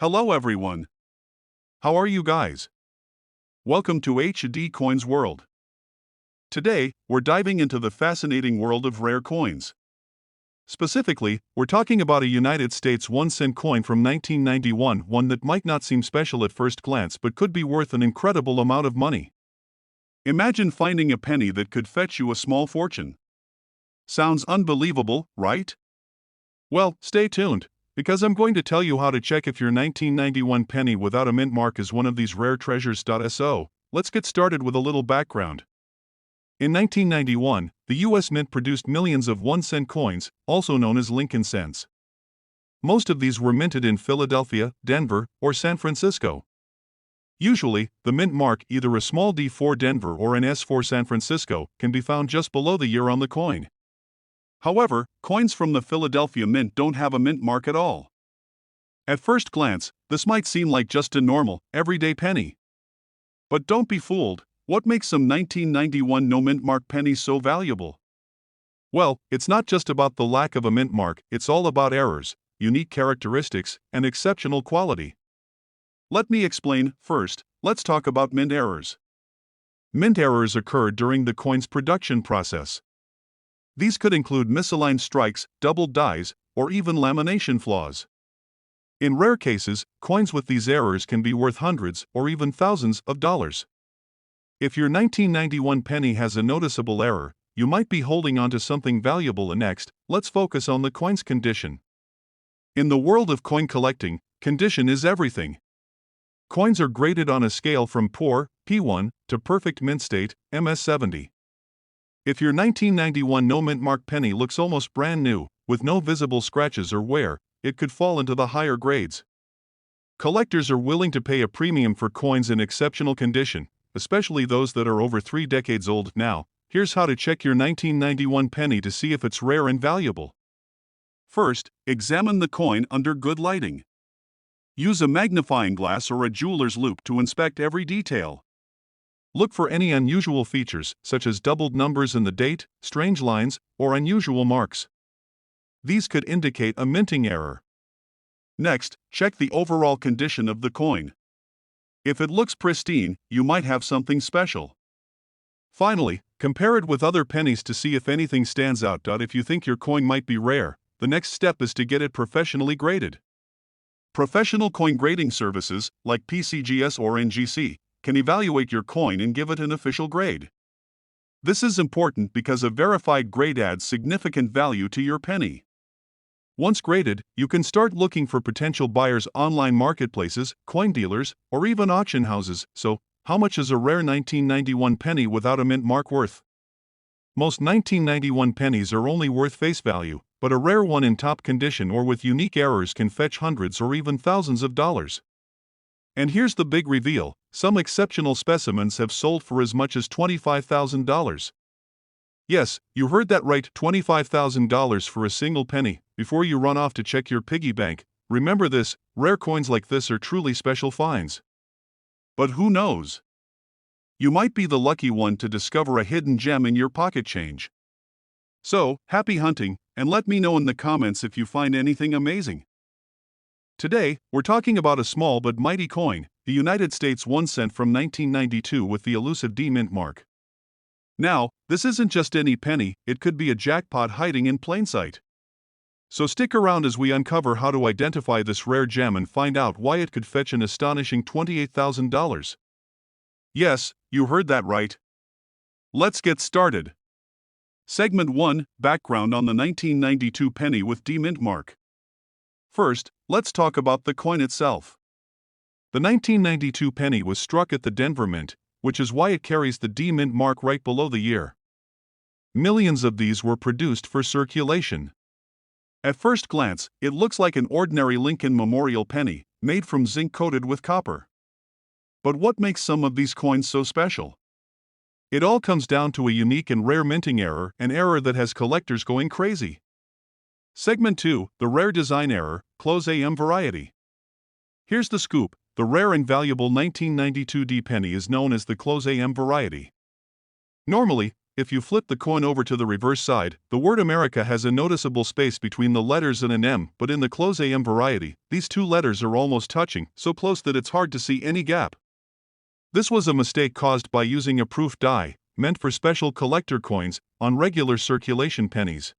Hello everyone. How are you guys? Welcome to HD Coins World. Today, we're diving into the fascinating world of rare coins. Specifically, we're talking about a United States 1-cent coin from 1991, one that might not seem special at first glance but could be worth an incredible amount of money. Imagine finding a penny that could fetch you a small fortune. Sounds unbelievable, right? Well, stay tuned, because I'm going to tell you how to check if your 1991 penny without a mint mark is one of these rare treasures. Let's get started with a little background. In 1991, the U.S. Mint produced millions of 1-cent coins, also known as Lincoln cents. Most of these were minted in Philadelphia, Denver, or San Francisco. Usually, the mint mark, either a small D for Denver or an S for San Francisco, can be found just below the year on the coin. However, coins from the Philadelphia Mint don't have a mint mark at all. At first glance, this might seem like just a normal, everyday penny. But don't be fooled. What makes some 1991 no mint mark pennies so valuable? Well, it's not just about the lack of a mint mark, it's all about errors, unique characteristics, and exceptional quality. Let me explain. First, let's talk about mint errors. Mint errors occur during the coin's production process. These could include misaligned strikes, doubled dies, or even lamination flaws. In rare cases, coins with these errors can be worth hundreds or even thousands of dollars. If your 1991 penny has a noticeable error, you might be holding on to something valuable. Next, let's focus on the coin's condition. In the world of coin collecting, condition is everything. Coins are graded on a scale from poor, P1, to perfect mint state, MS70. If your 1991 no mint mark penny looks almost brand new, with no visible scratches or wear, it could fall into the higher grades. Collectors are willing to pay a premium for coins in exceptional condition, especially those that are over 3 decades old. Now, here's how to check your 1991 penny to see if it's rare and valuable. First, examine the coin under good lighting. Use a magnifying glass or a jeweler's loupe to inspect every detail. Look for any unusual features, such as doubled numbers in the date, strange lines, or unusual marks. These could indicate a minting error. Next, check the overall condition of the coin. If it looks pristine, you might have something special. Finally, compare it with other pennies to see if anything stands out. If you think your coin might be rare, the next step is to get it professionally graded. Professional coin grading services, like PCGS or NGC, can evaluate your coin and give it an official grade. This is important because a verified grade adds significant value to your penny. Once graded, you can start looking for potential buyers online marketplaces, coin dealers, or even auction houses. So, how much is a rare 1991 penny without a mint mark worth? Most 1991 pennies are only worth face value, but a rare one in top condition or with unique errors can fetch hundreds or even thousands of dollars. And here's the big reveal: some exceptional specimens have sold for as much as $25,000. Yes, you heard that right, $25,000 for a single penny. Before you run off to check your piggy bank, remember this: rare coins like this are truly special finds. But who knows? You might be the lucky one to discover a hidden gem in your pocket change. So, happy hunting, and let me know in the comments if you find anything amazing. Today, we're talking about a small but mighty coin, the United States 1-cent from 1992 with the elusive D mint mark. Now, this isn't just any penny, it could be a jackpot hiding in plain sight. So stick around as we uncover how to identify this rare gem and find out why it could fetch an astonishing $28,000. Yes, you heard that right. Let's get started. Segment 1: Background on the 1992 penny with D mint mark. First, let's talk about the coin itself. The 1992 penny was struck at the Denver Mint, which is why it carries the D mint mark right below the year. Millions of these were produced for circulation. At first glance, it looks like an ordinary Lincoln Memorial penny, made from zinc coated with copper. But what makes some of these coins so special? It all comes down to a unique and rare minting error, an error that has collectors going crazy. Segment 2: The rare design error, close AM variety. Here's the scoop: the rare and valuable 1992 D penny is known as the close AM variety. Normally, if you flip the coin over to the reverse side, the word America has a noticeable space between the letters and an M, but in the close AM variety, these two letters are almost touching, so close that it's hard to see any gap. This was a mistake caused by using a proof die, meant for special collector coins, on regular circulation pennies.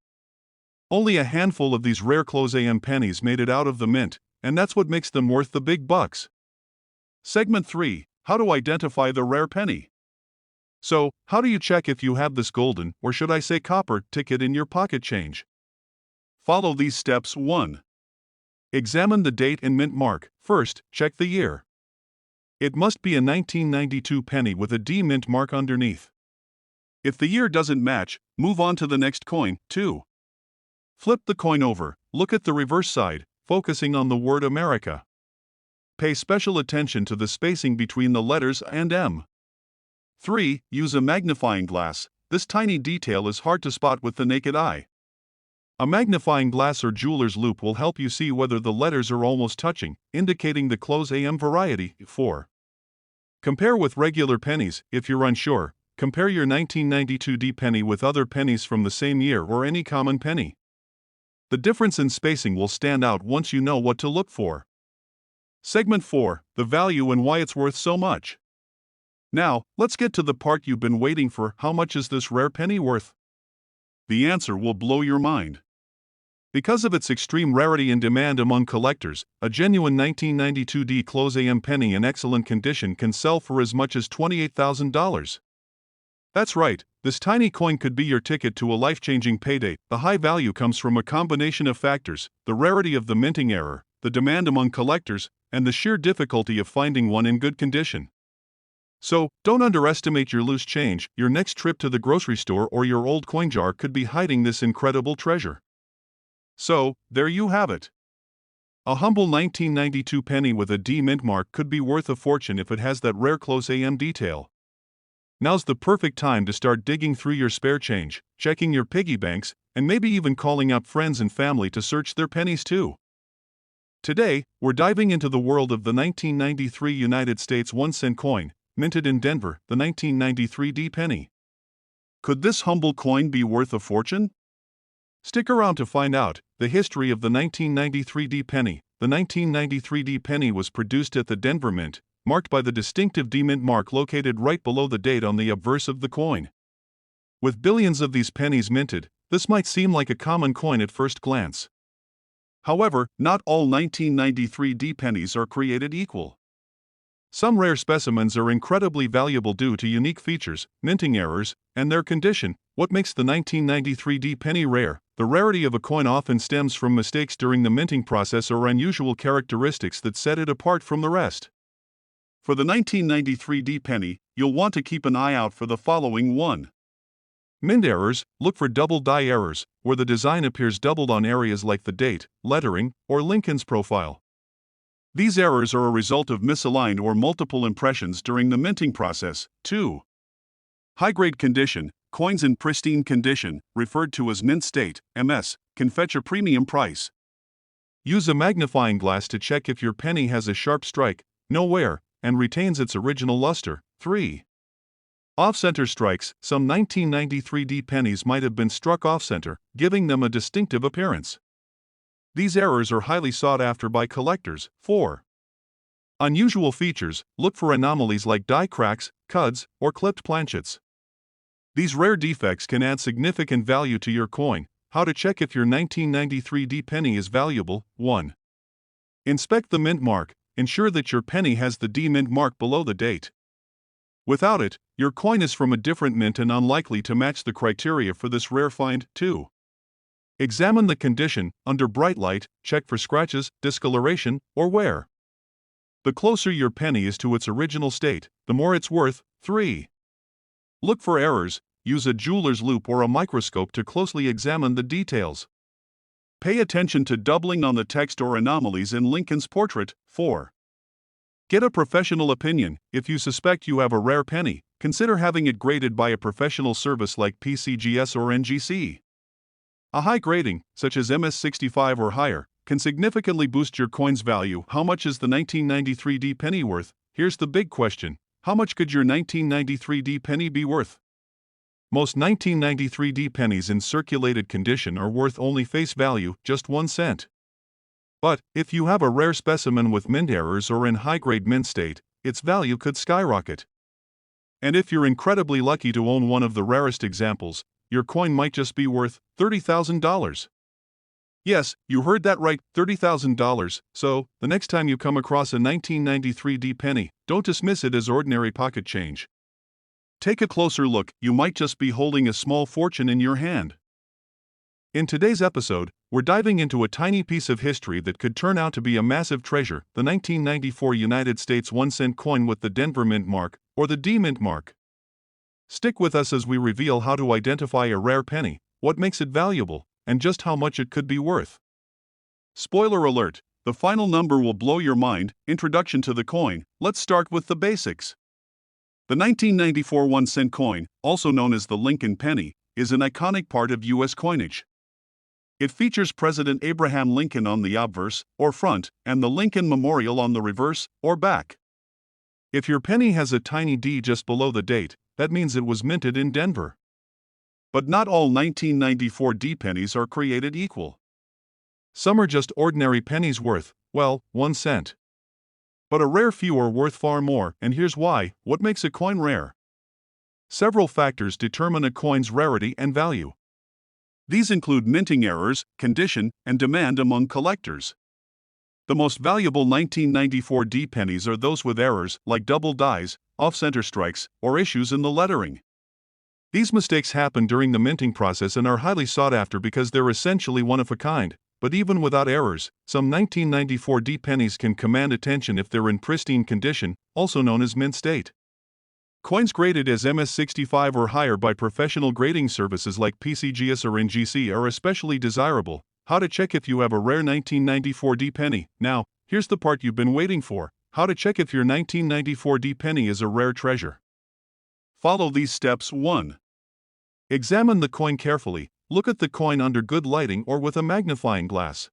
Only a handful of these rare close AM pennies made it out of the mint, and that's what makes them worth the big bucks. Segment 3. How to identify the rare penny. So, how do you check if you have this golden, or should I say copper, ticket in your pocket change? Follow these steps. 1. Examine the date and mint mark. First, check the year. It must be a 1992 penny with a D mint mark underneath. If the year doesn't match, move on to the next coin. 2. Flip the coin over, look at the reverse side, focusing on the word America. Pay special attention to the spacing between the letters and M. 3. Use a magnifying glass. This tiny detail is hard to spot with the naked eye. A magnifying glass or jeweler's loupe will help you see whether the letters are almost touching, indicating the close AM variety. 4. Compare with regular pennies. If you're unsure, compare your 1992 D penny with other pennies from the same year or any common penny. The difference in spacing will stand out once you know what to look for. Segment 4. The value and why it's worth so much. Now, let's get to the part you've been waiting for. How much is this rare penny worth? The answer will blow your mind. Because of its extreme rarity and demand among collectors, a genuine 1992 D close AM penny in excellent condition can sell for as much as $28,000. That's right, this tiny coin could be your ticket to a life-changing payday. The high value comes from a combination of factors: the rarity of the minting error, the demand among collectors, and the sheer difficulty of finding one in good condition. So, don't underestimate your loose change. Your next trip to the grocery store or your old coin jar could be hiding this incredible treasure. So, there you have it. A humble 1992 penny with a D mint mark could be worth a fortune if it has that rare close AM detail. Now's the perfect time to start digging through your spare change, checking your piggy banks, and maybe even calling up friends and family to search their pennies too. Today, we're diving into the world of the 1993 United States 1-cent coin, minted in Denver, the 1993 D penny. Could this humble coin be worth a fortune? Stick around to find out the history of the 1993 D penny. The 1993 D penny was produced at the Denver Mint, marked by the distinctive D mint mark located right below the date on the obverse of the coin. With billions of these pennies minted, this might seem like a common coin at first glance. However, not all 1993 D pennies are created equal. Some rare specimens are incredibly valuable due to unique features, minting errors, and their condition. What makes the 1993 D penny rare? The rarity of a coin often stems from mistakes during the minting process or unusual characteristics that set it apart from the rest. For the 1993 D penny, you'll want to keep an eye out for the following. 1. Mint errors. Look for double die errors, where the design appears doubled on areas like the date, lettering, or Lincoln's profile. These errors are a result of misaligned or multiple impressions during the minting process. 2. High-grade condition. Coins in pristine condition, referred to as mint state, MS, can fetch a premium price. Use a magnifying glass to check if your penny has a sharp strike, no wear, and retains its original luster. 3. Off-center strikes. Some 1993 D pennies might have been struck off-center, giving them a distinctive appearance. These errors are highly sought after by collectors. 4. Unusual features. Look for anomalies like die cracks, cuds, or clipped planchets. These rare defects can add significant value to your coin. How to check if your 1993 D penny is valuable. 1. Inspect the mint mark. Ensure that your penny has the D mint mark below the date. Without it, your coin is from a different mint and unlikely to match the criteria for this rare find. 2. Examine the condition. Under bright light, check for scratches, discoloration, or wear. The closer your penny is to its original state, the more it's worth. 3. Look for errors. Use a jeweler's loupe or a microscope to closely examine the details. Pay attention to doubling on the text or anomalies in Lincoln's portrait. 4. Get a professional opinion. If you suspect you have a rare penny, consider having it graded by a professional service like PCGS or NGC. A high grading, such as MS65 or higher, can significantly boost your coin's value. How much is the 1993 D penny worth? Here's the big question. How much could your 1993 D penny be worth? Most 1993 D pennies in circulated condition are worth only face value, just 1 cent. But, if you have a rare specimen with mint errors or in high-grade mint state, its value could skyrocket. And if you're incredibly lucky to own one of the rarest examples, your coin might just be worth $30,000. Yes, you heard that right, $30,000, so, the next time you come across a 1993 D penny, don't dismiss it as ordinary pocket change. Take a closer look, you might just be holding a small fortune in your hand. In today's episode, we're diving into a tiny piece of history that could turn out to be a massive treasure, the 1994 United States 1-cent coin with the Denver Mint mark, or the D Mint mark. Stick with us as we reveal how to identify a rare penny, what makes it valuable, and just how much it could be worth. Spoiler alert, the final number will blow your mind. Introduction to the coin. Let's start with the basics. The 1994 1-cent coin, also known as the Lincoln penny, is an iconic part of U.S. coinage. It features President Abraham Lincoln on the obverse, or front, and the Lincoln Memorial on the reverse, or back. If your penny has a tiny D just below the date, that means it was minted in Denver. But not all 1994 D pennies are created equal. Some are just ordinary pennies worth, well, 1 cent. But a rare few are worth far more, and here's why. What makes a coin rare? Several factors determine a coin's rarity and value. These include minting errors, condition, and demand among collectors. The most valuable 1994 D pennies are those with errors, like double dies, off-center strikes, or issues in the lettering. These mistakes happen during the minting process and are highly sought after because they're essentially one of a kind. But even without errors, some 1994 D pennies can command attention if they're in pristine condition, also known as mint state. Coins graded as MS65 or higher by professional grading services like PCGS or NGC are especially desirable. How to check if you have a rare 1994 D penny. Now, here's the part you've been waiting for. How to check if your 1994 D penny is a rare treasure. Follow these steps. 1. Examine the coin carefully. Look at the coin under good lighting or with a magnifying glass.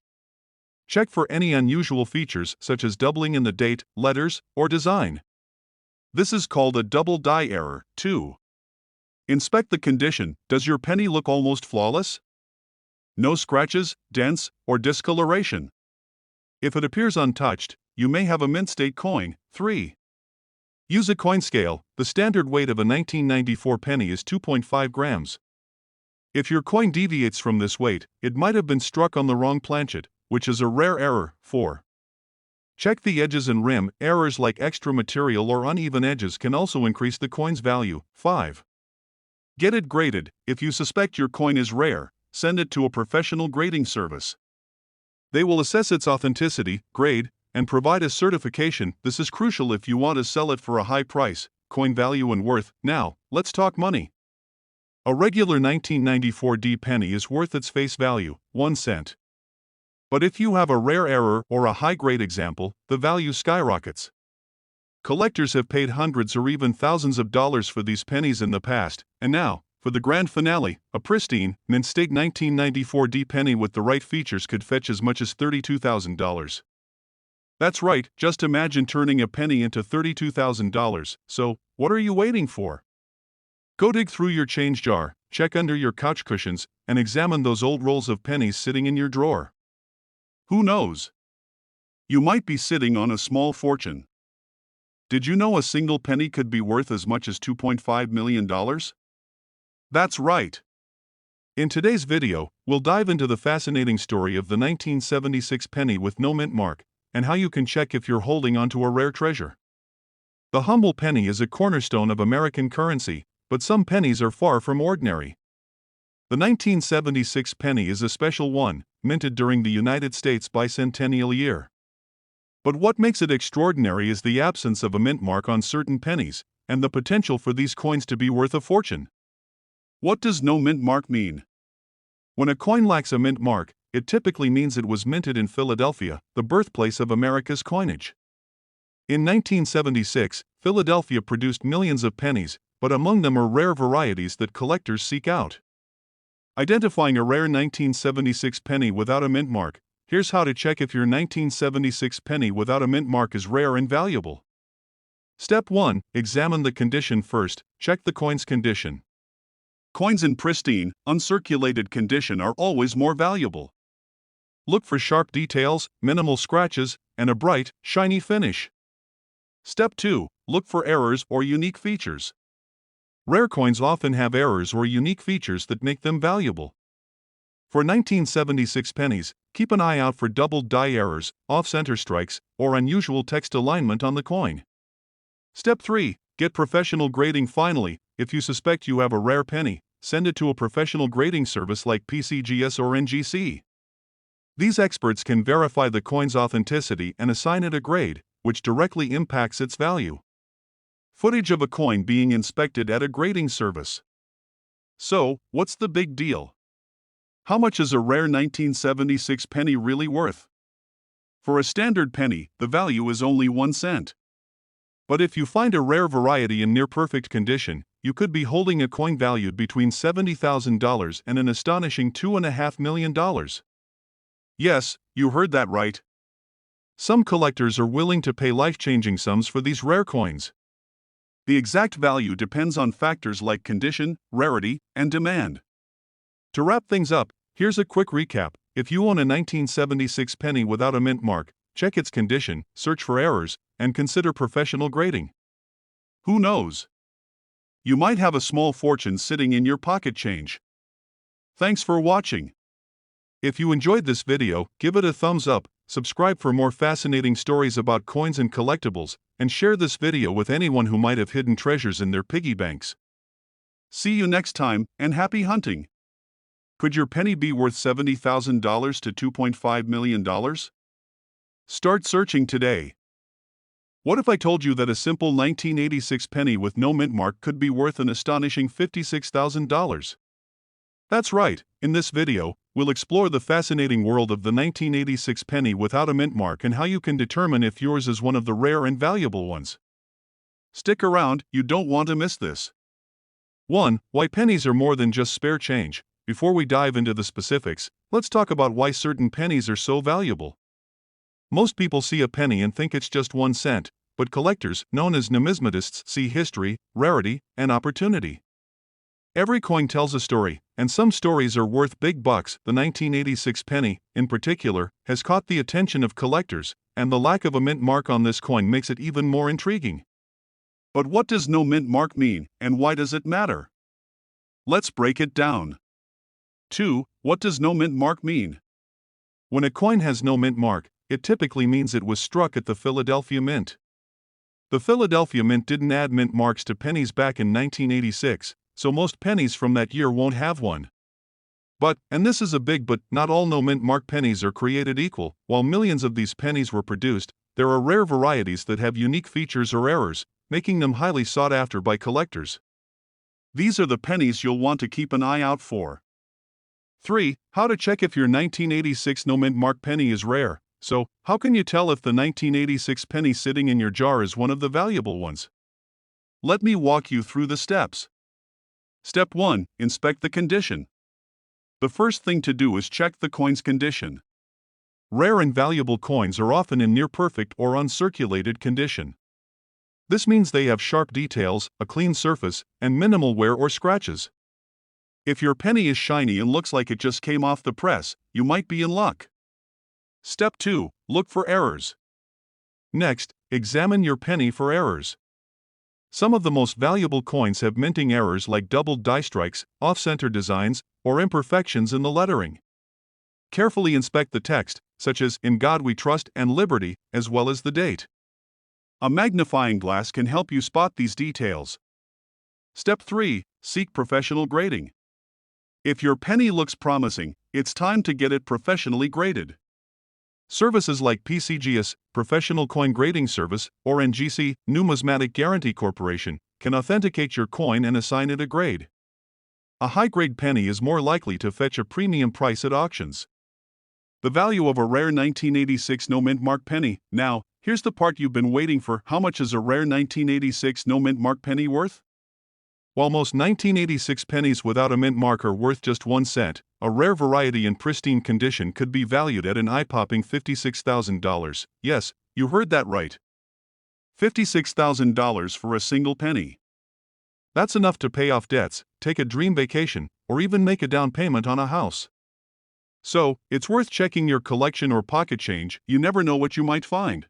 Check for any unusual features such as doubling in the date, letters, or design. This is called a double die error. 2. Inspect the condition. Does your penny look almost flawless? No scratches, dents, or discoloration. If it appears untouched, you may have a mint state coin. 3. Use a coin scale. The standard weight of a 1994 penny is 2.5 grams. If your coin deviates from this weight, it might have been struck on the wrong planchet, which is a rare error. 4. Check the edges and rim. Errors like extra material or uneven edges can also increase the coin's value. 5. Get it graded. If you suspect your coin is rare, send it to a professional grading service. They will assess its authenticity, grade, and provide a certification. This is crucial if you want to sell it for a high price. Coin value and worth. Now, let's talk money. A regular 1994 D penny is worth its face value, 1 cent. But if you have a rare error or a high-grade example, the value skyrockets. Collectors have paid hundreds or even thousands of dollars for these pennies in the past, and now, for the grand finale, a pristine, mint state 1994 D penny with the right features could fetch as much as $32,000. That's right, just imagine turning a penny into $32,000, so, what are you waiting for? Go dig through your change jar, check under your couch cushions, and examine those old rolls of pennies sitting in your drawer. Who knows? You might be sitting on a small fortune. Did you know a single penny could be worth as much as $2.5 million? That's right. In today's video, we'll dive into the fascinating story of the 1976 penny with no mint mark, and how you can check if you're holding onto a rare treasure. The humble penny is a cornerstone of American currency, but some pennies are far from ordinary. The 1976 penny is a special one, minted during the United States bicentennial year. But what makes it extraordinary is the absence of a mint mark on certain pennies, and the potential for these coins to be worth a fortune. What does no mint mark mean? When a coin lacks a mint mark, it typically means it was minted in Philadelphia, the birthplace of America's coinage. In 1976, Philadelphia produced millions of pennies, but among them are rare varieties that collectors seek out. Identifying a rare 1976 penny without a mint mark. Here's how to check if your 1976 penny without a mint mark is rare and valuable. Step 1. Examine the condition first. Check the coin's condition. Coins in pristine, uncirculated condition are always more valuable. Look for sharp details, minimal scratches, and a bright, shiny finish. Step 2. Look for errors or unique features. Rare coins often have errors or unique features that make them valuable. For 1976 pennies, keep an eye out for doubled die errors, off-center strikes, or unusual text alignment on the coin. Step 3. Get professional grading. Finally, if you suspect you have a rare penny, send it to a professional grading service like PCGS or NGC. These experts can verify the coin's authenticity and assign it a grade, which directly impacts its value. Footage of a coin being inspected at a grading service. So, what's the big deal? How much is a rare 1976 penny really worth? For a standard penny, the value is only 1 cent. But if you find a rare variety in near-perfect condition, you could be holding a coin valued between $70,000 and an astonishing $2.5 million. Yes, you heard that right. Some collectors are willing to pay life-changing sums for these rare coins. The exact value depends on factors like condition, rarity, and demand. To wrap things up, here's a quick recap. If you own a 1976 penny without a mint mark, check its condition, search for errors, and consider professional grading. Who knows? You might have a small fortune sitting in your pocket change. Thanks for watching. If you enjoyed this video, give it a thumbs up, subscribe for more fascinating stories about coins and collectibles, and share this video with anyone who might have hidden treasures in their piggy banks. See you next time, and happy hunting! Could your penny be worth $70,000 to $2.5 million? Start searching today. What if I told you that a simple 1986 penny with no mint mark could be worth an astonishing $56,000? That's right, in this video, we'll explore the fascinating world of the 1986 penny without a mint mark and how you can determine if yours is one of the rare and valuable ones. Stick around, you don't want to miss this. 1. Why pennies are more than just spare change. Before we dive into the specifics, let's talk about why certain pennies are so valuable. Most people see a penny and think it's just 1 cent, but collectors, known as numismatists, see history, rarity, and opportunity. Every coin tells a story, and some stories are worth big bucks. The 1986 penny, in particular, has caught the attention of collectors, and the lack of a mint mark on this coin makes it even more intriguing. But what does no mint mark mean, and why does it matter? Let's break it down. 2. What does no mint mark mean? When a coin has no mint mark, it typically means it was struck at the Philadelphia Mint. The Philadelphia Mint didn't add mint marks to pennies back in 1986, so most pennies from that year won't have one. But, and this is a big but, not all no mint mark pennies are created equal. While millions of these pennies were produced, there are rare varieties that have unique features or errors, making them highly sought after by collectors. These are the pennies you'll want to keep an eye out for. 3. How to check if your 1986 no mint mark penny is rare. So, how can you tell if the 1986 penny sitting in your jar is one of the valuable ones? Let me walk you through the steps. Step 1. Inspect the condition. The first thing to do is check the coin's condition. Rare and valuable coins are often in near-perfect or uncirculated condition. This means they have sharp details, a clean surface, and minimal wear or scratches. If your penny is shiny and looks like it just came off the press, you might be in luck. Step 2. Look for errors. Next, examine your penny for errors. Some of the most valuable coins have minting errors like doubled die strikes, off-center designs, or imperfections in the lettering. Carefully inspect the text, such as "In God We Trust" and "Liberty," as well as the date. A magnifying glass can help you spot these details. Step 3. Seek professional grading. If your penny looks promising, it's time to get it professionally graded. Services like PCGS, Professional Coin Grading Service, or NGC, Numismatic Guarantee Corporation, can authenticate your coin and assign it a grade. A high-grade penny is more likely to fetch a premium price at auctions. The value of a rare 1986 no mint mark penny. Now, here's the part you've been waiting for. How much is a rare 1986 no mint mark penny worth? While most 1986 pennies without a mint mark are worth just 1 cent, a rare variety in pristine condition could be valued at an eye-popping $56,000. Yes, you heard that right. $56,000 for a single penny. That's enough to pay off debts, take a dream vacation, or even make a down payment on a house. So, it's worth checking your collection or pocket change, you never know what you might find.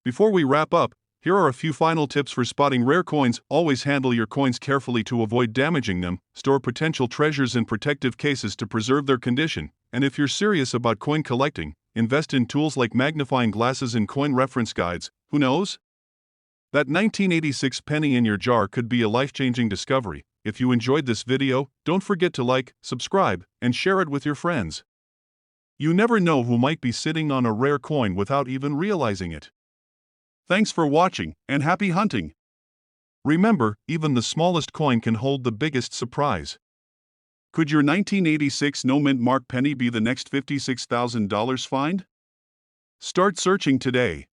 Before we wrap up, here are a few final tips for spotting rare coins. Always handle your coins carefully to avoid damaging them, store potential treasures in protective cases to preserve their condition, and if you're serious about coin collecting, invest in tools like magnifying glasses and coin reference guides. Who knows? That 1986 penny in your jar could be a life-changing discovery. If you enjoyed this video, don't forget to like, subscribe, and share it with your friends. You never know who might be sitting on a rare coin without even realizing it. Thanks for watching, and happy hunting! Remember, even the smallest coin can hold the biggest surprise. Could your 1986 no-mint mark penny be the next $56,000 find? Start searching today.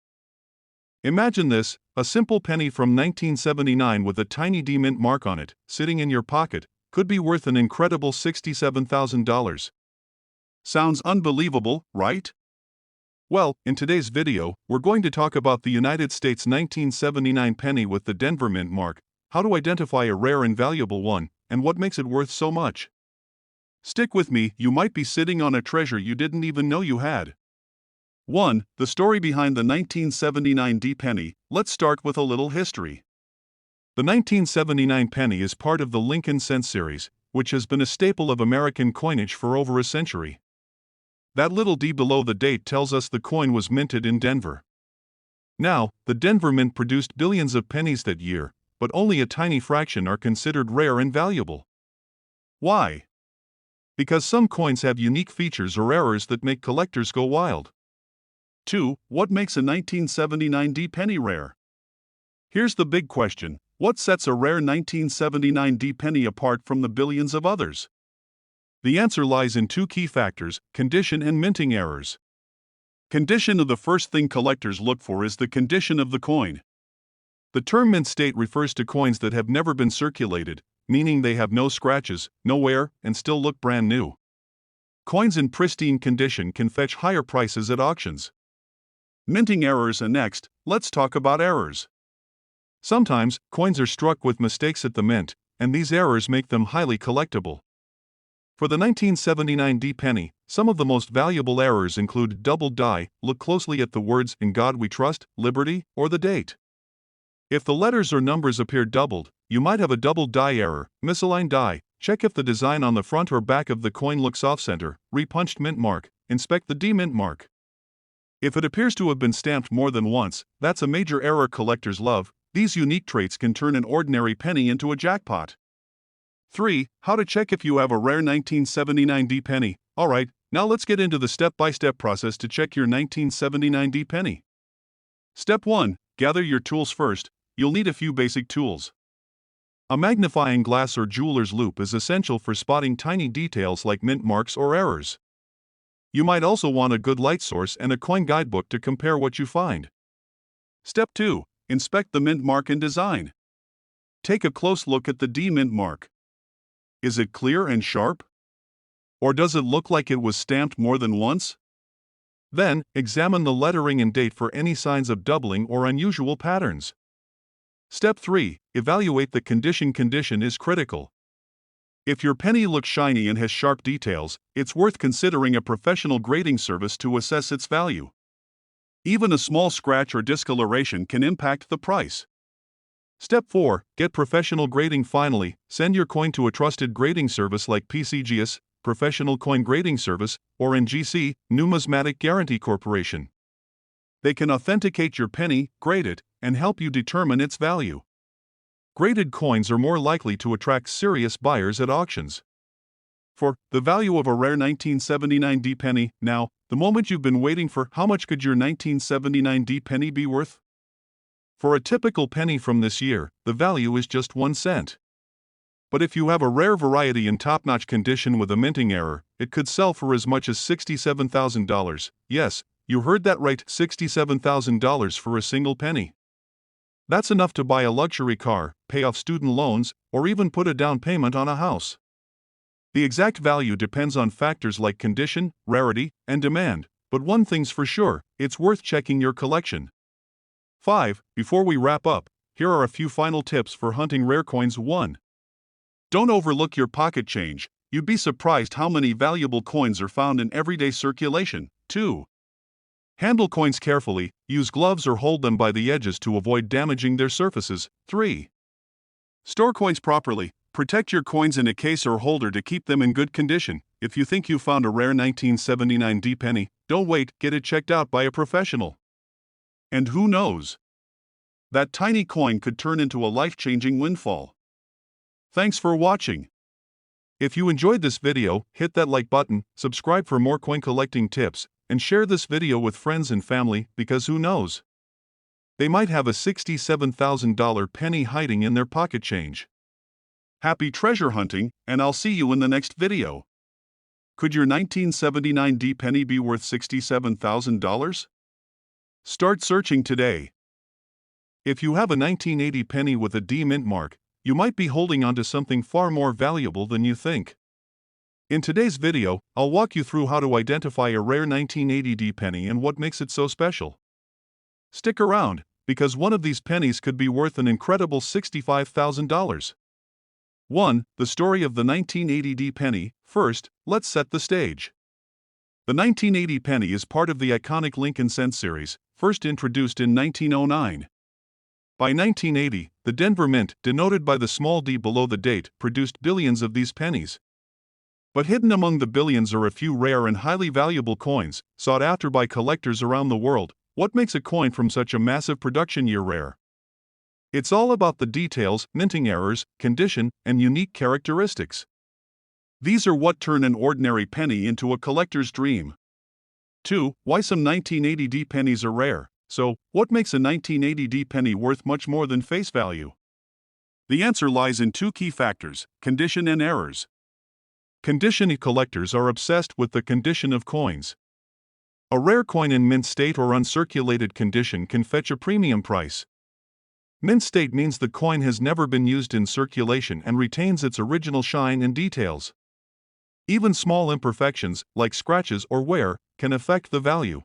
Imagine this, a simple penny from 1979 with a tiny D mint mark on it, sitting in your pocket, could be worth an incredible $67,000. Sounds unbelievable, right? Well, in today's video, we're going to talk about the United States 1979 penny with the Denver mint mark, how to identify a rare and valuable one, and what makes it worth so much. Stick with me, you might be sitting on a treasure you didn't even know you had. 1. The story behind the 1979 D penny. Let's start with a little history. The 1979 penny is part of the Lincoln cent series, which has been a staple of American coinage for over a century. That little D below the date tells us the coin was minted in Denver. Now, the Denver Mint produced billions of pennies that year, but only a tiny fraction are considered rare and valuable. Why? Because some coins have unique features or errors that make collectors go wild. 2. What makes a 1979 D penny rare? Here's the big question: what sets a rare 1979 D penny apart from the billions of others? The answer lies in two key factors: condition and minting errors. Condition of the first thing collectors look for is the condition of the coin. The term mint state refers to coins that have never been circulated, meaning they have no scratches, no wear, and still look brand new. Coins in pristine condition can fetch higher prices at auctions. Minting errors. And next, let's talk about errors. Sometimes, coins are struck with mistakes at the mint, and these errors make them highly collectible. For the 1979 D penny, some of the most valuable errors include doubled die. Look closely at the words "In God We Trust," "Liberty," or the date. If the letters or numbers appear doubled, you might have a doubled die error. Misaligned die. Check if the design on the front or back of the coin looks off-center. Repunched mint mark. Inspect the D mint mark. If it appears to have been stamped more than once, that's a major error collectors love. These unique traits can turn an ordinary penny into a jackpot. 3. How to check if you have a rare 1979 D penny. Alright, now let's get into the step-by-step process to check your 1979 D penny. Step 1. Gather your tools first. You'll need a few basic tools. A magnifying glass or jeweler's loupe is essential for spotting tiny details like mint marks or errors. You might also want a good light source and a coin guidebook to compare what you find. Step 2. Inspect the mint mark and design. Take a close look at the D mint mark. Is it clear and sharp? Or does it look like it was stamped more than once? Then, examine the lettering and date for any signs of doubling or unusual patterns. Step 3. Evaluate the condition. Condition is critical. If your penny looks shiny and has sharp details, it's worth considering a professional grading service to assess its value. Even a small scratch or discoloration can impact the price. Step 4. Get professional grading. Finally, send your coin to a trusted grading service like PCGS, Professional Coin Grading Service, or NGC, Numismatic Guarantee Corporation. They can authenticate your penny, grade it, and help you determine its value. Graded coins are more likely to attract serious buyers at auctions. For the value of a rare 1979 D penny. Now, the moment you've been waiting for: how much could your 1979 D penny be worth? For a typical penny from this year, the value is just 1 cent. But if you have a rare variety in top-notch condition with a minting error, it could sell for as much as $67,000. Yes, you heard that right, $67,000 for a single penny. That's enough to buy a luxury car, pay off student loans, or even put a down payment on a house. The exact value depends on factors like condition, rarity, and demand, but one thing's for sure: it's worth checking your collection. 5. Before we wrap up, here are a few final tips for hunting rare coins. 1. Don't overlook your pocket change. You'd be surprised how many valuable coins are found in everyday circulation. 2. Handle coins carefully, use gloves or hold them by the edges to avoid damaging their surfaces. 3. Store coins properly. Protect your coins in a case or holder to keep them in good condition. If you think you found a rare 1979 D penny, don't wait, get it checked out by a professional. And who knows? That tiny coin could turn into a life-changing windfall. Thanks for watching. If you enjoyed this video, hit that like button, subscribe for more coin collecting tips, and share this video with friends and family, because who knows? They might have a $67,000 penny hiding in their pocket change. Happy treasure hunting, and I'll see you in the next video. Could your 1979 D penny be worth $67,000? Start searching today. If you have a 1980 penny with a D mint mark, you might be holding onto something far more valuable than you think. In today's video, I'll walk you through how to identify a rare 1980 D penny and what makes it so special. Stick around, because one of these pennies could be worth an incredible $65,000. 1. The story of the 1980 D penny. First, let's set the stage. The 1980 penny is part of the iconic Lincoln cent series, first introduced in 1909. By 1980, the Denver Mint, denoted by the small d below the date, produced billions of these pennies. But hidden among the billions are a few rare and highly valuable coins, sought after by collectors around the world. What makes a coin from such a massive production year rare? It's all about the details, minting errors, condition, and unique characteristics. These are what turn an ordinary penny into a collector's dream. 2. Why some 1980 D pennies are rare. So, what makes a 1980 D penny worth much more than face value? The answer lies in two key factors: condition and errors. Condition. Collectors are obsessed with the condition of coins. A rare coin in mint state or uncirculated condition can fetch a premium price. Mint state means the coin has never been used in circulation and retains its original shine and details. Even small imperfections, like scratches or wear, can affect the value.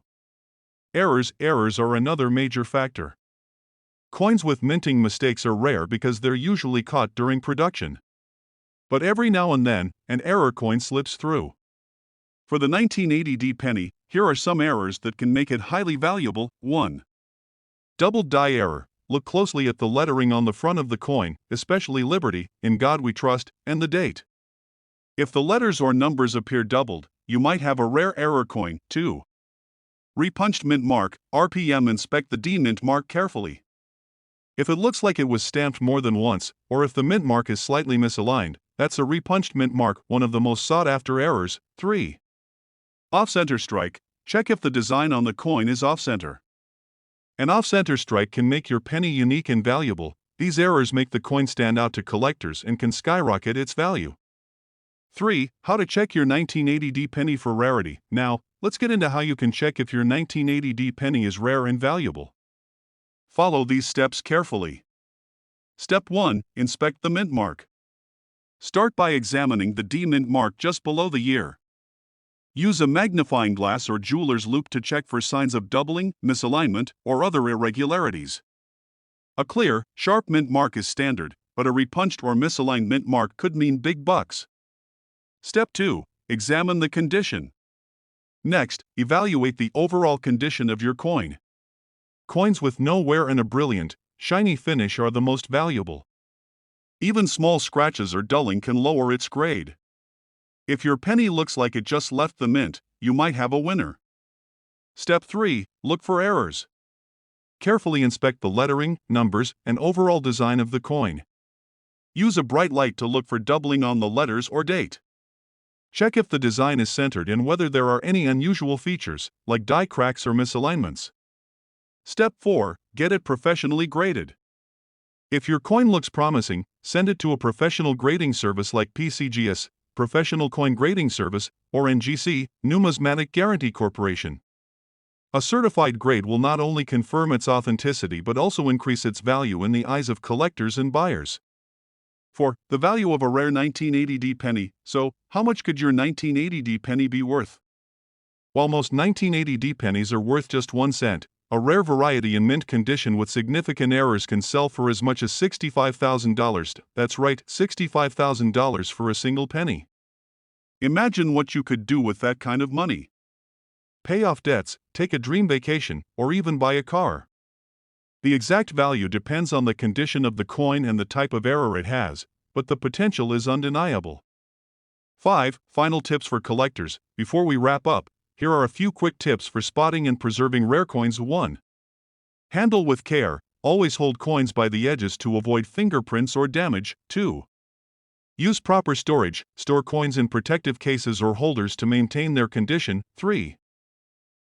Errors are another major factor. Coins with minting mistakes are rare because they're usually caught during production. But every now and then, an error coin slips through. For the 1980 D penny, here are some errors that can make it highly valuable. 1. Double die error. Look closely at the lettering on the front of the coin, especially Liberty, In God We Trust, and the date. If the letters or numbers appear doubled, you might have a rare error coin. 2. Repunched mint mark, RPM. Inspect the D mint mark carefully. If it looks like it was stamped more than once, or if the mint mark is slightly misaligned, that's a repunched mint mark, one of the most sought-after errors. 3. Off-center strike. Check if the design on the coin is off-center. An off-center strike can make your penny unique and valuable. These errors make the coin stand out to collectors and can skyrocket its value. 3. How to check your 1980 D penny for rarity. Now, let's get into how you can check if your 1980 D penny is rare and valuable. Follow these steps carefully. Step 1. Inspect the mint mark. Start by examining the D mint mark just below the year. Use a magnifying glass or jeweler's loupe to check for signs of doubling, misalignment, or other irregularities. A clear, sharp mint mark is standard, but a repunched or misaligned mint mark could mean big bucks. Step 2. Examine the condition. Next, evaluate the overall condition of your coin. Coins with no wear and a brilliant, shiny finish are the most valuable. Even small scratches or dulling can lower its grade. If your penny looks like it just left the mint, you might have a winner. Step 3. Look for errors. Carefully inspect the lettering, numbers, and overall design of the coin. Use a bright light to look for doubling on the letters or date. Check if the design is centered and whether there are any unusual features, like die cracks or misalignments. Step 4. Get it professionally graded. If your coin looks promising, send it to a professional grading service like PCGS, Professional Coin Grading Service, or NGC, Numismatic Guarantee Corporation. A certified grade will not only confirm its authenticity but also increase its value in the eyes of collectors and buyers. 4. The value of a rare 1980 D penny. So, how much could your 1980 D penny be worth? While most 1980 D pennies are worth just 1 cent, a rare variety in mint condition with significant errors can sell for as much as $65,000. That's right, $65,000 for a single penny. Imagine what you could do with that kind of money. Pay off debts, take a dream vacation, or even buy a car. The exact value depends on the condition of the coin and the type of error it has, but the potential is undeniable. 5. Final tips for collectors. Before we wrap up, here are a few quick tips for spotting and preserving rare coins. 1. Handle with care. Always hold coins by the edges to avoid fingerprints or damage. 2. Use proper storage. Store coins in protective cases or holders to maintain their condition. 3.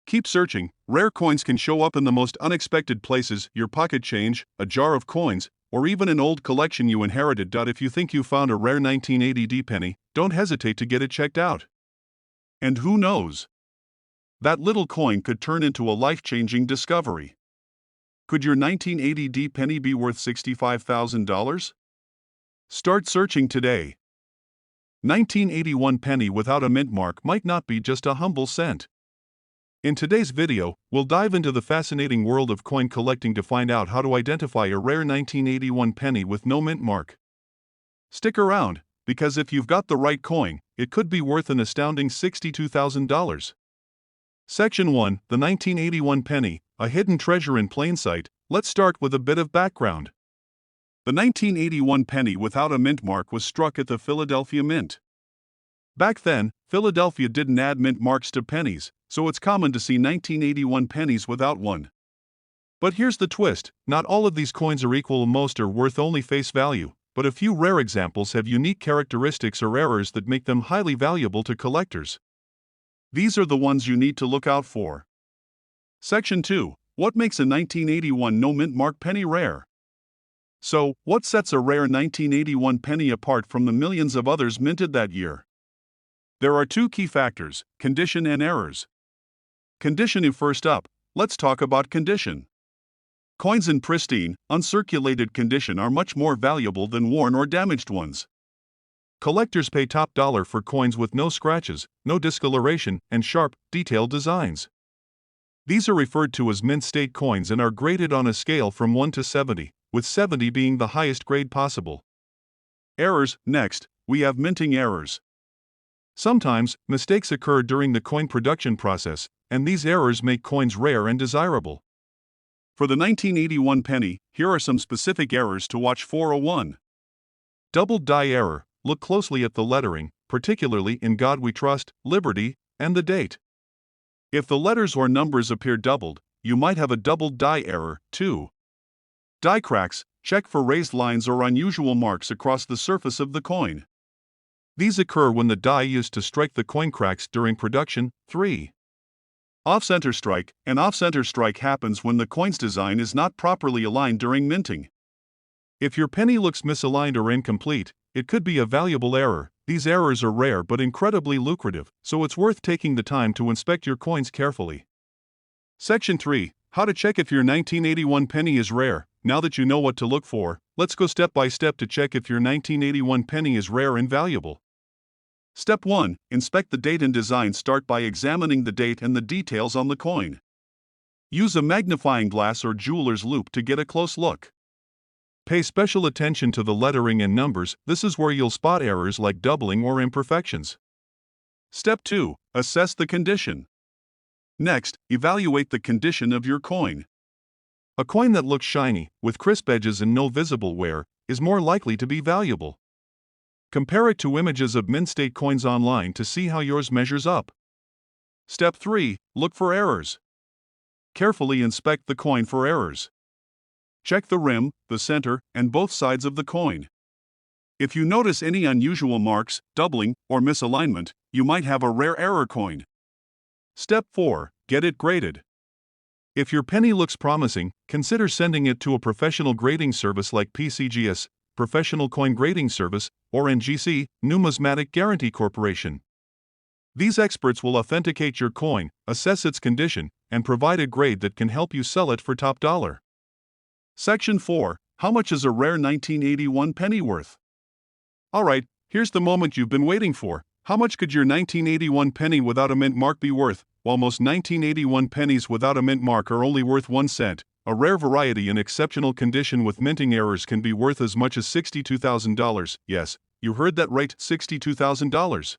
Keep searching. Rare coins can show up in the most unexpected places: your pocket change, a jar of coins, or even an old collection you inherited. If you think you found a rare 1980 penny, don't hesitate to get it checked out. And who knows? That little coin could turn into a life-changing discovery. Could your 1980 penny be worth $65,000? Start searching today. 1981 penny without a mint mark might not be just a humble cent. In today's video, we'll dive into the fascinating world of coin collecting to find out how to identify a rare 1981 penny with no mint mark. Stick around, because if you've got the right coin, it could be worth an astounding $62,000. Section 1. The 1981 penny, a hidden treasure in plain sight. Let's start with a bit of background. The 1981 penny without a mint mark was struck at the Philadelphia Mint. Back then, Philadelphia didn't add mint marks to pennies, so it's common to see 1981 pennies without one. But here's the twist: not all of these coins are equal. Most are worth only face value, but a few rare examples have unique characteristics or errors that make them highly valuable to collectors. These are the ones you need to look out for. Section 2. What makes a 1981 no mint mark penny rare? So, what sets a rare 1981 penny apart from the millions of others minted that year? There are two key factors: condition and errors. Condition. First up, let's talk about condition. Coins in pristine, uncirculated condition are much more valuable than worn or damaged ones. Collectors pay top dollar for coins with no scratches, no discoloration, and sharp, detailed designs. These are referred to as mint state coins and are graded on a scale from 1 to 70, with 70 being the highest grade possible. Errors. Next, we have minting errors. Sometimes, mistakes occur during the coin production process, and these errors make coins rare and desirable. For the 1981 penny, here are some specific errors to watch for. 1. Doubled die error. Look closely at the lettering, particularly in God We Trust, Liberty, and the date. If the letters or numbers appear doubled, you might have a doubled die error. 2. Die cracks. Check for raised lines or unusual marks across the surface of the coin. These occur when the die used to strike the coin cracks during production. 3. Off-center strike. An off-center strike happens when the coin's design is not properly aligned during minting. If your penny looks misaligned or incomplete, it could be a valuable error. These errors are rare but incredibly lucrative, so it's worth taking the time to inspect your coins carefully. Section 3. How to check if your 1981 penny is rare. Now that you know what to look for, let's go step by step to check if your 1981 penny is rare and valuable. Step 1. Inspect the date and design. Start by examining the date and the details on the coin. Use a magnifying glass or jeweler's loupe to get a close look. Pay special attention to the lettering and numbers. This is where you'll spot errors like doubling or imperfections. Step 2. Assess the condition. Next, evaluate the condition of your coin. A coin that looks shiny, with crisp edges and no visible wear, is more likely to be valuable. Compare it to images of mint state coins online to see how yours measures up. Step 3. Look for errors. Carefully inspect the coin for errors. Check the rim, the center, and both sides of the coin. If you notice any unusual marks, doubling, or misalignment, you might have a rare error coin. Step 4. Get it graded. If your penny looks promising, consider sending it to a professional grading service like PCGS, Professional Coin Grading Service, or NGC, Numismatic Guarantee Corporation. These experts will authenticate your coin, assess its condition, and provide a grade that can help you sell it for top dollar. Section 4. How much is a rare 1981 penny worth? Alright, here's the moment you've been waiting for. How much could your 1981 penny without a mint mark be worth? While most 1981 pennies without a mint mark are only worth 1 cent, a rare variety in exceptional condition with minting errors can be worth as much as $62,000. Yes, you heard that right, $62,000.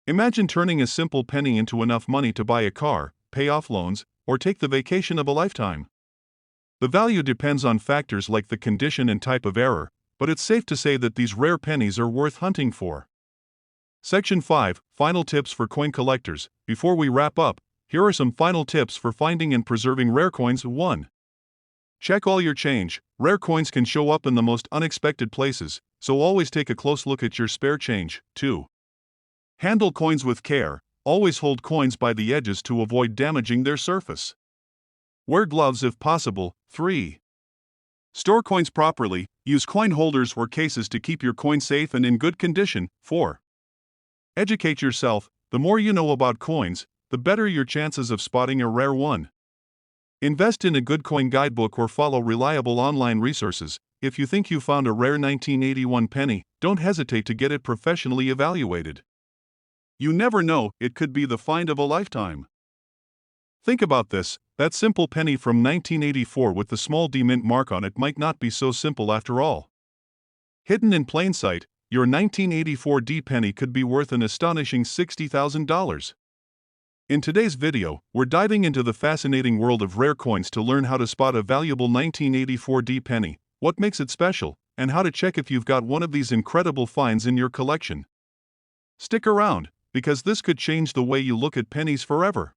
Imagine turning a simple penny into enough money to buy a car, pay off loans, or take the vacation of a lifetime. The value depends on factors like the condition and type of error, but it's safe to say that these rare pennies are worth hunting for. Section 5, Final Tips for Coin Collectors. Before we wrap up, here are some final tips for finding and preserving rare coins. 1. Check all your change. Rare coins can show up in the most unexpected places, so always take a close look at your spare change. 2. Handle coins with care. Always hold coins by the edges to avoid damaging their surface. Wear gloves if possible. 3. Store coins properly. Use coin holders or cases to keep your coin safe and in good condition. 4. Educate yourself. The more you know about coins, the better your chances of spotting a rare one. Invest in a good coin guidebook or follow reliable online resources. If you think you found a rare 1981 penny, don't hesitate to get it professionally evaluated. You never know, it could be the find of a lifetime. Think about this, that simple penny from 1984 with the small D mint mark on it might not be so simple after all. Hidden in plain sight, your 1984 D penny could be worth an astonishing $60,000. In today's video, we're diving into the fascinating world of rare coins to learn how to spot a valuable 1984 D penny, what makes it special, and how to check if you've got one of these incredible finds in your collection. Stick around, because this could change the way you look at pennies forever.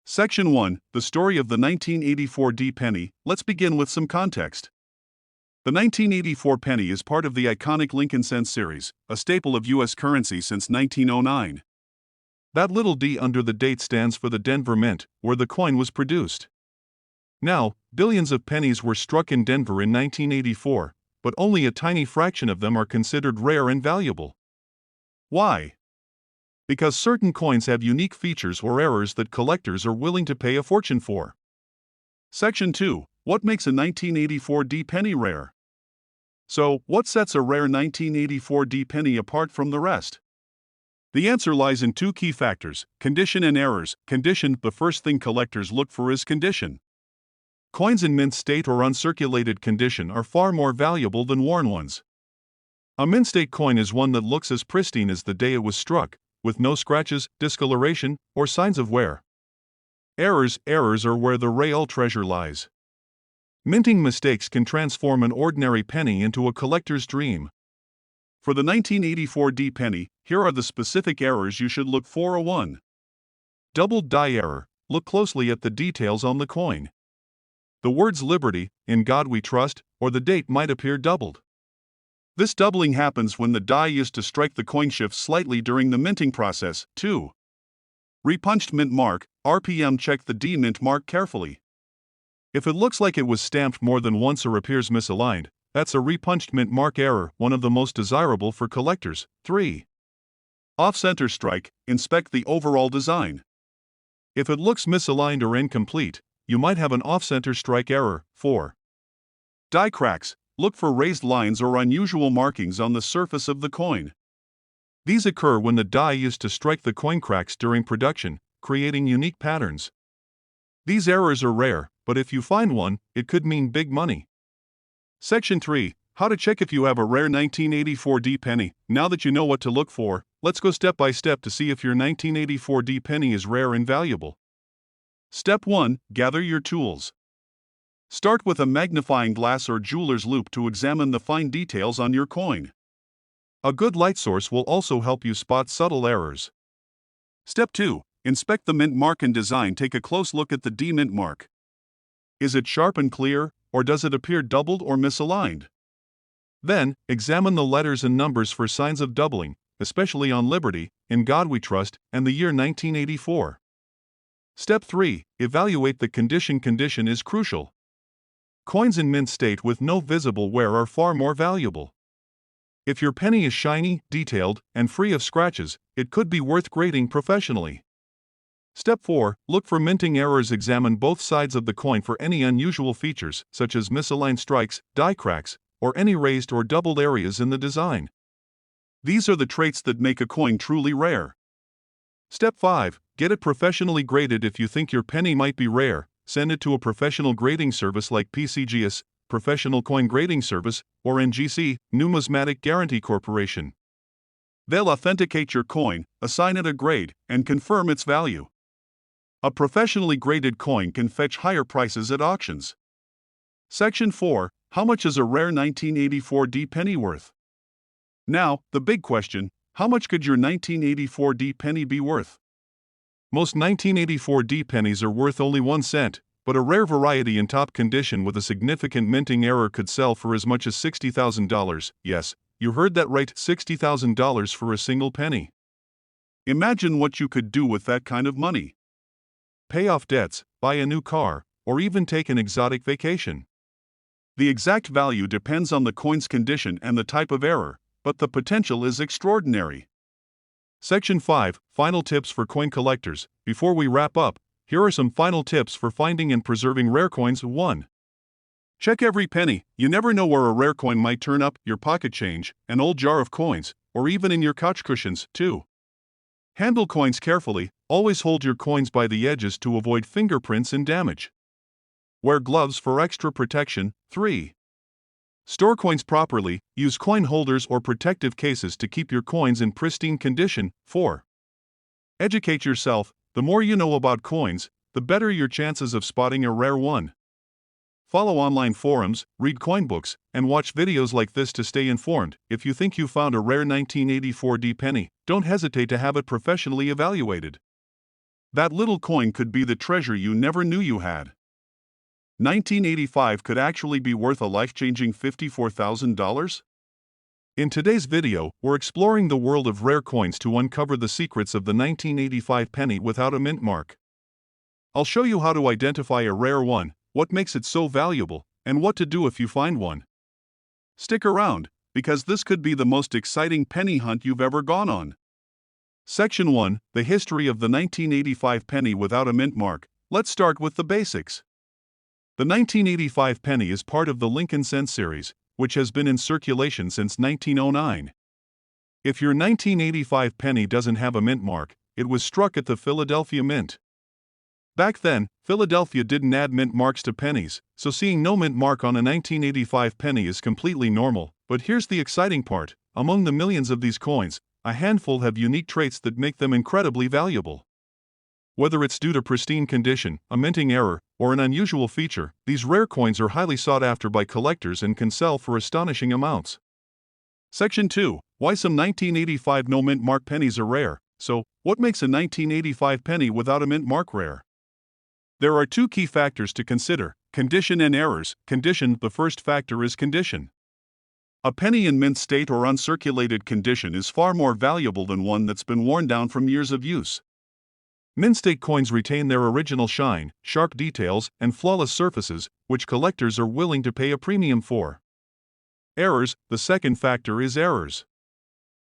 Section 1, The Story of the 1984 D penny. Let's begin with some context. The 1984 penny is part of the iconic Lincoln cent series, a staple of U.S. currency since 1909. That little D under the date stands for the Denver Mint, where the coin was produced. Now, billions of pennies were struck in Denver in 1984, but only a tiny fraction of them are considered rare and valuable. Why? Because certain coins have unique features or errors that collectors are willing to pay a fortune for. Section 2, What makes a 1984 D penny rare? So, what sets a rare 1984 D penny apart from the rest? The answer lies in two key factors, condition and errors. Condition: the first thing collectors look for is condition. Coins in mint state or uncirculated condition are far more valuable than worn ones. A mint state coin is one that looks as pristine as the day it was struck, with no scratches, discoloration, or signs of wear. Errors are where the real treasure lies. Minting mistakes can transform an ordinary penny into a collector's dream. For the 1984 D penny, here are the specific errors you should look for. 1. Doubled die error. Look closely at the details on the coin. The words Liberty, In God We Trust, or the date might appear doubled. This doubling happens when the die used to strike the coin shifts slightly during the minting process. 2. Repunched mint mark. RPM. Check the D mint mark carefully. If it looks like it was stamped more than once or appears misaligned, that's a repunched mint mark error, one of the most desirable for collectors. 3. Off-center strike. Inspect the overall design. If it looks misaligned or incomplete, you might have an off-center strike error. 4. Die cracks. Look for raised lines or unusual markings on the surface of the coin. These occur when the die used to strike the coin cracks during production, creating unique patterns. These errors are rare, but if you find one, it could mean big money. Section 3, How to check if you have a rare 1984 D penny. Now that you know what to look for, let's go step by step to see if your 1984 D penny is rare and valuable. Step 1, Gather your tools. Start with a magnifying glass or jeweler's loupe to examine the fine details on your coin. A good light source will also help you spot subtle errors. Step 2, Inspect the mint mark and design. Take a close look at the D mint mark. Is it sharp and clear, or does it appear doubled or misaligned? Then, examine the letters and numbers for signs of doubling, especially on Liberty, In God We Trust, and the year 1984. Step 3, Evaluate the condition. Condition is crucial. Coins in mint state with no visible wear are far more valuable. If your penny is shiny, detailed, and free of scratches, it could be worth grading professionally. Step 4, Look for minting errors. Examine both sides of the coin for any unusual features, such as misaligned strikes, die cracks, or any raised or doubled areas in the design. These are the traits that make a coin truly rare. Step 5. Get it professionally graded. If you think your penny might be rare, send it to a professional grading service like PCGS, Professional Coin Grading Service, or NGC, Numismatic Guarantee Corporation. They'll authenticate your coin, assign it a grade, and confirm its value. A professionally graded coin can fetch higher prices at auctions. Section 4. How much is a rare 1984 D penny worth? Now, the big question: how much could your 1984 D penny be worth? Most 1984 D pennies are worth only 1 cent, but a rare variety in top condition with a significant minting error could sell for as much as $60,000. Yes, you heard that right, $60,000 for a single penny. Imagine what you could do with that kind of money. Pay off debts, buy a new car, or even take an exotic vacation. The exact value depends on the coin's condition and the type of error, but the potential is extraordinary. Section 5. Final tips for coin collectors. Before we wrap up, here are some final tips for finding and preserving rare coins. 1. Check every penny. You never know where a rare coin might turn up: your pocket change, an old jar of coins, or even in your couch cushions. 2. Handle coins carefully. Always hold your coins by the edges to avoid fingerprints and damage. Wear gloves for extra protection. 3. Store coins properly. Use coin holders or protective cases to keep your coins in pristine condition. 4. Educate yourself. The more you know about coins, the better your chances of spotting a rare one. Follow online forums, read coin books, and watch videos like this to stay informed. If you think you found a rare 1984 D penny, don't hesitate to have it professionally evaluated. That little coin could be the treasure you never knew you had. 1985 could actually be worth a life-changing $54,000? In today's video, we're exploring the world of rare coins to uncover the secrets of the 1985 penny without a mint mark. I'll show you how to identify a rare one, what makes it so valuable, and what to do if you find one. Stick around, because this could be the most exciting penny hunt you've ever gone on. Section 1. The history of the 1985 penny without a mint mark. Let's start with the basics. The 1985 penny is part of the Lincoln Cent series, which has been in circulation since 1909. If your 1985 penny doesn't have a mint mark, it was struck at the Philadelphia Mint. Back then, Philadelphia didn't add mint marks to pennies, so seeing no mint mark on a 1985 penny is completely normal. But here's the exciting part: among the millions of these coins, a handful have unique traits that make them incredibly valuable. Whether it's due to pristine condition, a minting error, or an unusual feature, these rare coins are highly sought after by collectors and can sell for astonishing amounts. Section 2. Why some 1985 no mint mark pennies are rare. So, what makes a 1985 penny without a mint mark rare? There are 2 key factors to consider: condition and errors. Condition. The first factor is condition. A penny in mint state or uncirculated condition is far more valuable than one that's been worn down from years of use. Mint state coins retain their original shine, sharp details, and flawless surfaces, which collectors are willing to pay a premium for. Errors. The second factor is errors.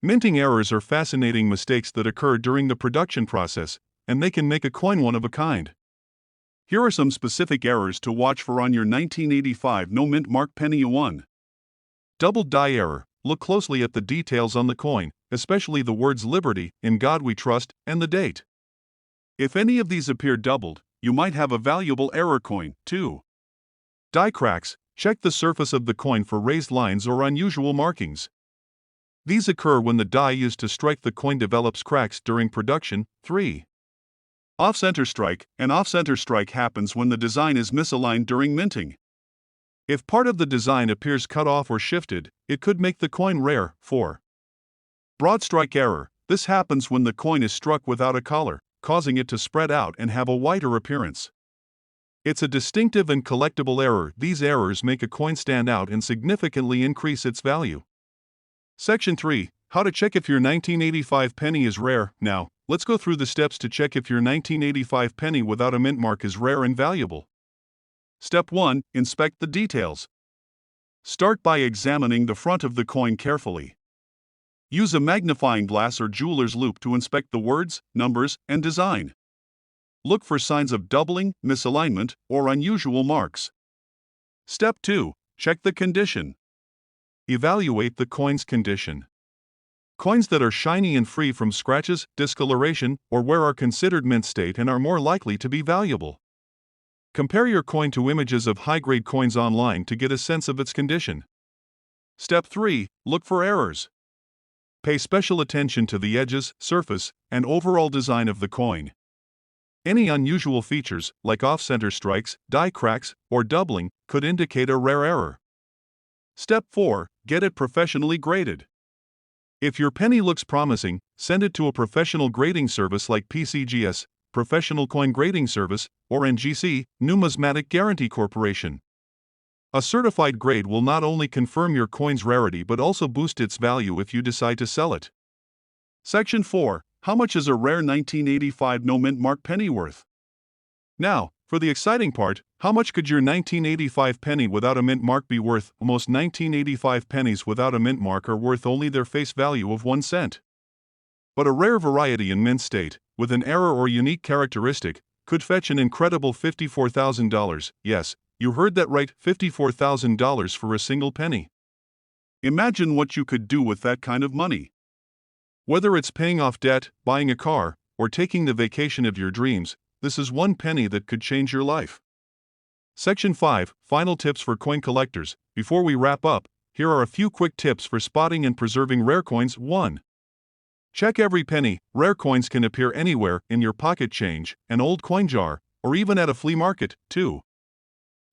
Minting errors are fascinating mistakes that occur during the production process, and they can make a coin one of a kind. Here are some specific errors to watch for on your 1985 no mint mark penny. 1. Double die error. Look closely at the details on the coin, especially the words "Liberty," "In God We Trust," and the date. If any of these appear doubled, you might have a valuable error coin. 2. Die cracks. Check the surface of the coin for raised lines or unusual markings. These occur when the die used to strike the coin develops cracks during production. 3. Off-center strike. An off-center strike happens when the design is misaligned during minting. If part of the design appears cut off or shifted, it could make the coin rare. 4. Broad strike error. This happens when the coin is struck without a collar, causing it to spread out and have a wider appearance. It's a distinctive and collectible error. These errors make a coin stand out and significantly increase its value. Section 3. How to check if your 1985 penny is rare. Now, let's go through the steps to check if your 1985 penny without a mint mark is rare and valuable. Step 1. Inspect the details. Start by examining the front of the coin carefully. Use a magnifying glass or jeweler's loupe to inspect the words, numbers, and design. Look for signs of doubling, misalignment, or unusual marks. Step 2. Check the condition. Evaluate the coin's condition. Coins that are shiny and free from scratches, discoloration, or wear are considered mint state and are more likely to be valuable. Compare your coin to images of high-grade coins online to get a sense of its condition. Step 3. Look for errors. Pay special attention to the edges, surface, and overall design of the coin. Any unusual features, like off-center strikes, die cracks, or doubling, could indicate a rare error. Step 4. Get it professionally graded. If your penny looks promising, send it to a professional grading service like PCGS, Professional Coin Grading Service, or NGC, Numismatic Guarantee Corporation. A certified grade will not only confirm your coin's rarity but also boost its value if you decide to sell it. Section 4. How much is a rare 1985 no mint mark penny worth? Now, for the exciting part, how much could your 1985 penny without a mint mark be worth? Most 1985 pennies without a mint mark are worth only their face value of 1 cent. But a rare variety in mint state, with an error or unique characteristic, could fetch an incredible $54,000. Yes, you heard that right, $54,000 for a single penny. Imagine what you could do with that kind of money. Whether it's paying off debt, buying a car, or taking the vacation of your dreams, this is one penny that could change your life. Section 5. Final tips for coin collectors. Before we wrap up, here are a few quick tips for spotting and preserving rare coins. 1. Check every penny. Rare coins can appear anywhere, in your pocket change, an old coin jar, or even at a flea market. 2.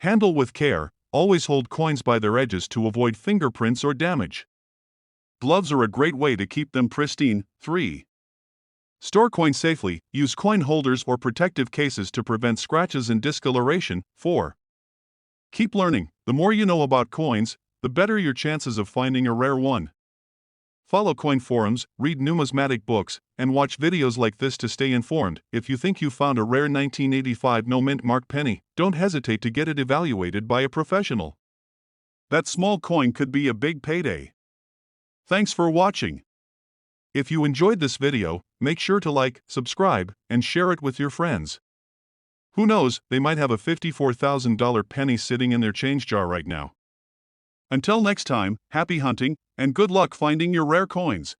Handle with care. Always hold coins by their edges to avoid fingerprints or damage. Gloves are a great way to keep them pristine. 3. Store coins safely. Use coin holders or protective cases to prevent scratches and discoloration. 4. Keep learning. The more you know about coins, the better your chances of finding a rare one. Follow coin forums, read numismatic books, and watch videos like this to stay informed. If you think you found a rare 1985 no mint mark penny, don't hesitate to get it evaluated by a professional. That small coin could be a big payday. Thanks for watching. If you enjoyed this video, make sure to like, subscribe, and share it with your friends. Who knows, they might have a $54,000 penny sitting in their change jar right now. Until next time, happy hunting, and good luck finding your rare coins.